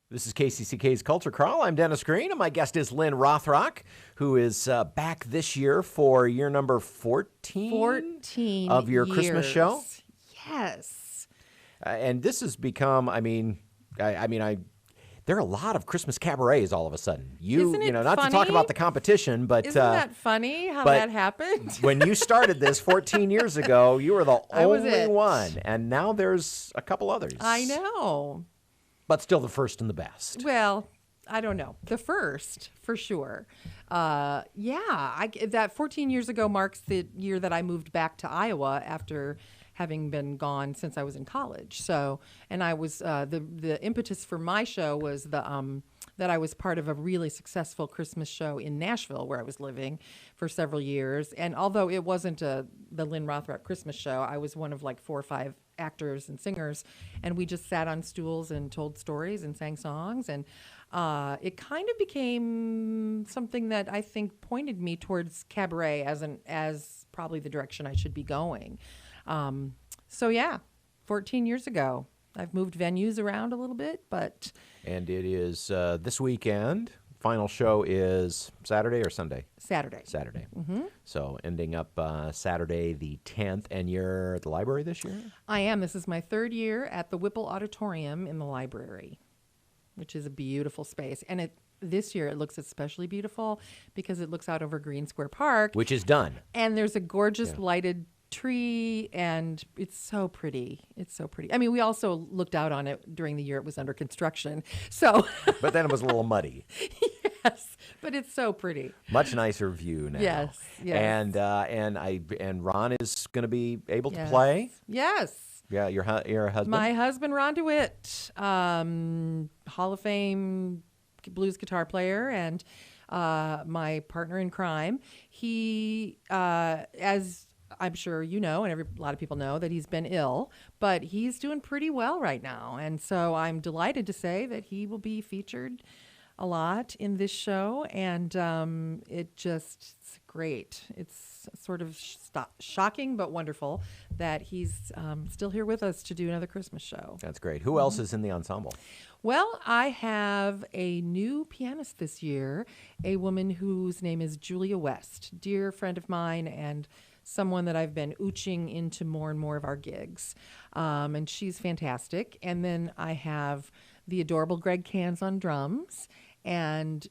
This is KCCK's Culture Crawl. I'm Dennis Green, and my guest is Lynne Rothrock, who is back this year for year number 14, 14 of your years. Christmas show. Yes. And this has become, there are a lot of Christmas cabarets all of a sudden. Isn't it not funny? to talk about the competition, but Isn't that funny how but that happened? when you started this 14 years ago, you were the I was only it. one, and now there's a couple others. I know. But still the first and the best. Well, I don't know. The first, for sure. That 14 years ago marks the year that I moved back to Iowa after having been gone since I was in college. So, and I was the impetus for my show was that I was part of a really successful Christmas show in Nashville, where I was living for several years. And although it wasn't the Lynne Rothrock Christmas show, I was one of like 4 or 5 actors and singers, and we just sat on stools and told stories and sang songs, and it kind of became something that I think pointed me towards cabaret as probably the direction I should be going. 14 years ago. I've moved venues around a little bit, but... And it is this weekend. Final show is Saturday or Sunday? Saturday. Mm-hmm. So ending up Saturday the 10th. And you're at the library this year? I am. This is my 3rd year at the Whipple Auditorium in the library, which is a beautiful space. And this year it looks especially beautiful because it looks out over Green Square Park. Which is done. And there's a gorgeous lighted tree, and it's so pretty. It's so pretty. I mean, we also looked out on it during the year it was under construction. So, but then it was a little muddy. Yes, but it's so pretty. Much nicer view now. Yes. And Ron is going to be able to play. Yes. Yeah, your husband. My husband, Ron DeWitte, Hall of Fame blues guitar player, and my partner in crime. He, as I'm sure you know, and a lot of people know, that he's been ill, but he's doing pretty well right now. And so I'm delighted to say that he will be featured a lot in this show. And it's great. It's sort of shocking but wonderful that he's still here with us to do another Christmas show. That's great. Who else is in the ensemble? Well, I have a new pianist this year, a woman whose name is Julia West, dear friend of mine and someone that I've been ooching into more and more of our gigs. And she's fantastic. And then I have the adorable Greg Kanz on drums and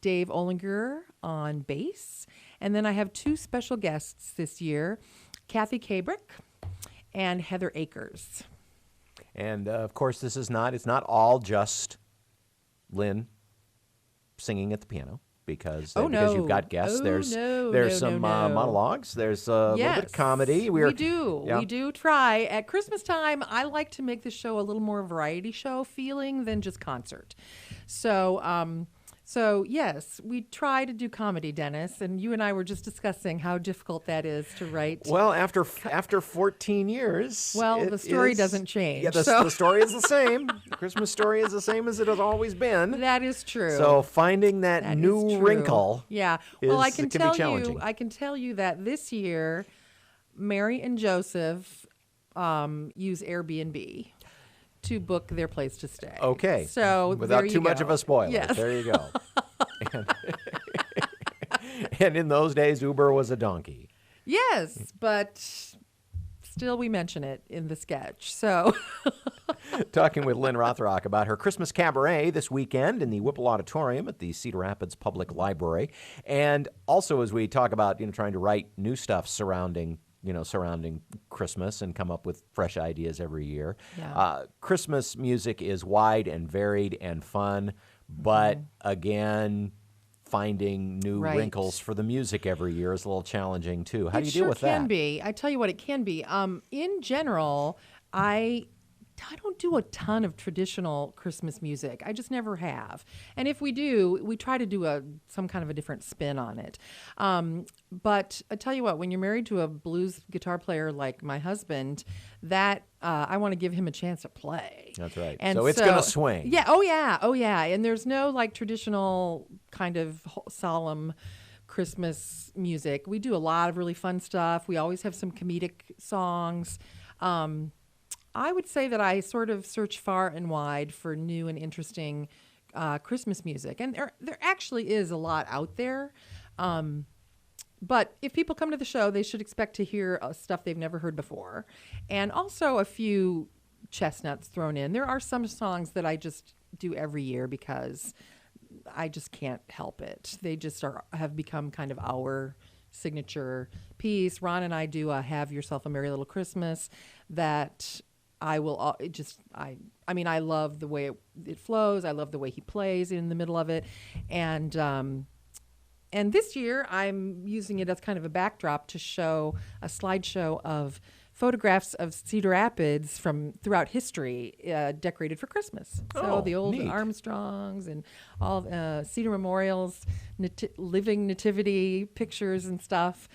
Dave Ollinger on bass. And then I have 2 special guests this year, Cathy Koebrick and Heather Akers. And of course, it's not all just Lynne singing at the piano. Because you've got guests. There's some monologues. There's a little bit of comedy. We do try. At Christmas time, I like to make the show a little more variety show feeling than just concert. So yes, we try to do comedy, Dennis, and you and I were just discussing how difficult that is to write. Well, after 14 years, the story doesn't change. Yeah, the story is the same. The Christmas story is the same as it has always been. That is true. So finding that new wrinkle, I can tell you, I can tell you that this year, Mary and Joseph use Airbnb to book their place to stay. Okay. So without too much of a spoiler. Yes. There you go. And in those days, Uber was a donkey. Yes, but still we mention it in the sketch. So talking with Lynne Rothrock about her Christmas cabaret this weekend in the Whipple Auditorium at the Cedar Rapids Public Library. And also as we talk about, trying to write new stuff surrounding Christmas and come up with fresh ideas every year. Yeah. Christmas music is wide and varied and fun, but again, finding new wrinkles for the music every year is a little challenging too. How do you deal with that? It can be. I tell you what, it can be. In general, I don't do a ton of traditional Christmas music. I just never have. And if we do, we try to do some kind of a different spin on it. But I tell you what, when you're married to a blues guitar player like my husband, that I want to give him a chance to play. That's right. And so it's going to swing. Yeah. Oh, yeah. And there's no traditional kind of solemn Christmas music. We do a lot of really fun stuff. We always have some comedic songs. I would say that I sort of search far and wide for new and interesting Christmas music, and there actually is a lot out there. But if people come to the show, they should expect to hear stuff they've never heard before, and also a few chestnuts thrown in. There are some songs that I just do every year because I just can't help it. They just have become kind of our signature piece. Ron and I do a Have Yourself a Merry Little Christmas that I will I mean, I love the way it flows. I love the way he plays in the middle of it. And this year I'm using it as kind of a backdrop to show a slideshow of photographs of Cedar Rapids from throughout history, decorated for Christmas. So the old neat. Armstrongs and all Cedar Memorials, living nativity pictures and stuff.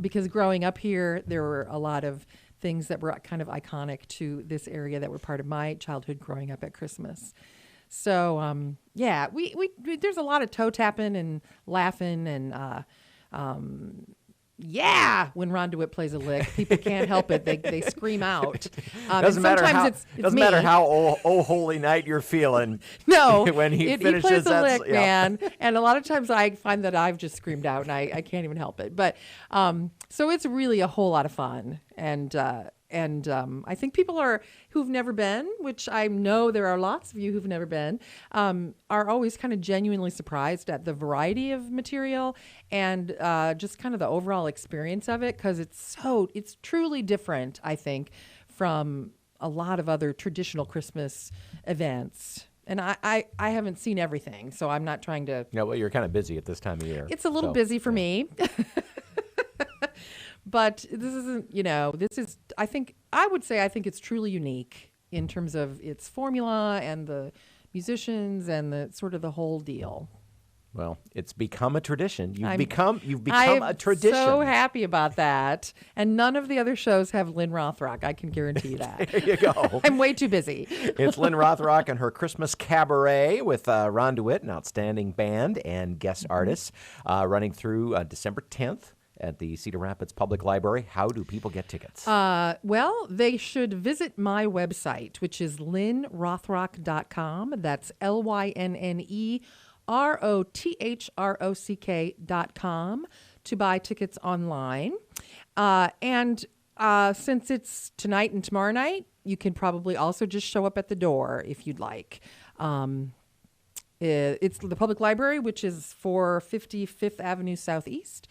Because growing up here, there were a lot of things that were kind of iconic to this area that were part of my childhood growing up at Christmas. So, yeah, we there's a lot of toe tapping and laughing and yeah, when Ron DeWitte plays a lick, people can't help it. They scream out. Doesn't matter how it's doesn't me. matter how oh holy night you're feeling. No, when he finishes, he plays a that's lick, man. And a lot of times I find that I've just screamed out and I can't even help it. But so it's really a whole lot of fun, and I think people who've never been, which I know there are lots of you who've never been, are always kind of genuinely surprised at the variety of material and just kind of the overall experience of it, because it's truly different, I think, from a lot of other traditional Christmas events. And I haven't seen everything, so I'm not trying to... Yeah, well, you're kind of busy at this time of year. It's a little busy for me. But this isn't, I would say it's truly unique in terms of its formula and the musicians and the sort of the whole deal. Well, it's become a tradition. You've become a tradition. I'm so happy about that. And none of the other shows have Lynne Rothrock. I can guarantee you that. There you go. I'm way too busy. It's Lynne Rothrock and her Christmas Cabaret with Ron DeWitte, an outstanding band and guest artists, running through December 10th. At the Cedar Rapids Public Library. How do people get tickets? Well, they should visit my website, which is lynnerothrock.com. That's LYNNEROTHROCK.com to buy tickets online. And since it's tonight and tomorrow night, you can probably also just show up at the door if you'd like. It's the public library, which is 450 Fifth Avenue Southeast.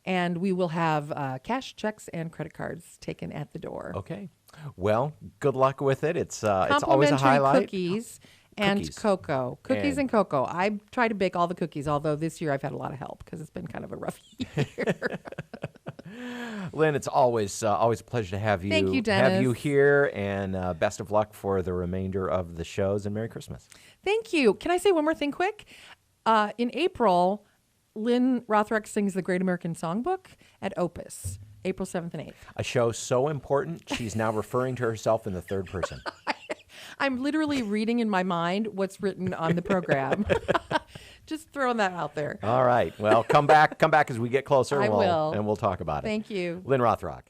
And we will have cash, checks, and credit cards taken at the door. Okay. Well, good luck with it. It's always a highlight. Cookies and cocoa. Cookies and cocoa. I try to bake all the cookies, although this year I've had a lot of help because it's been kind of a rough year. Lynne, it's always a pleasure to have you. Thank you, Dennis. Have you here, and best of luck for the remainder of the shows, and Merry Christmas. Thank you. Can I say one more thing quick? In April, Lynne Rothrock sings the Great American Songbook at Opus, April 7th and 8th. A show so important, she's now referring to herself in the third person. I'm literally reading in my mind what's written on the program. Just throwing that out there. All right. Well, come back as we get closer. I will. And we'll talk about it. Thank you. Lynne Rothrock.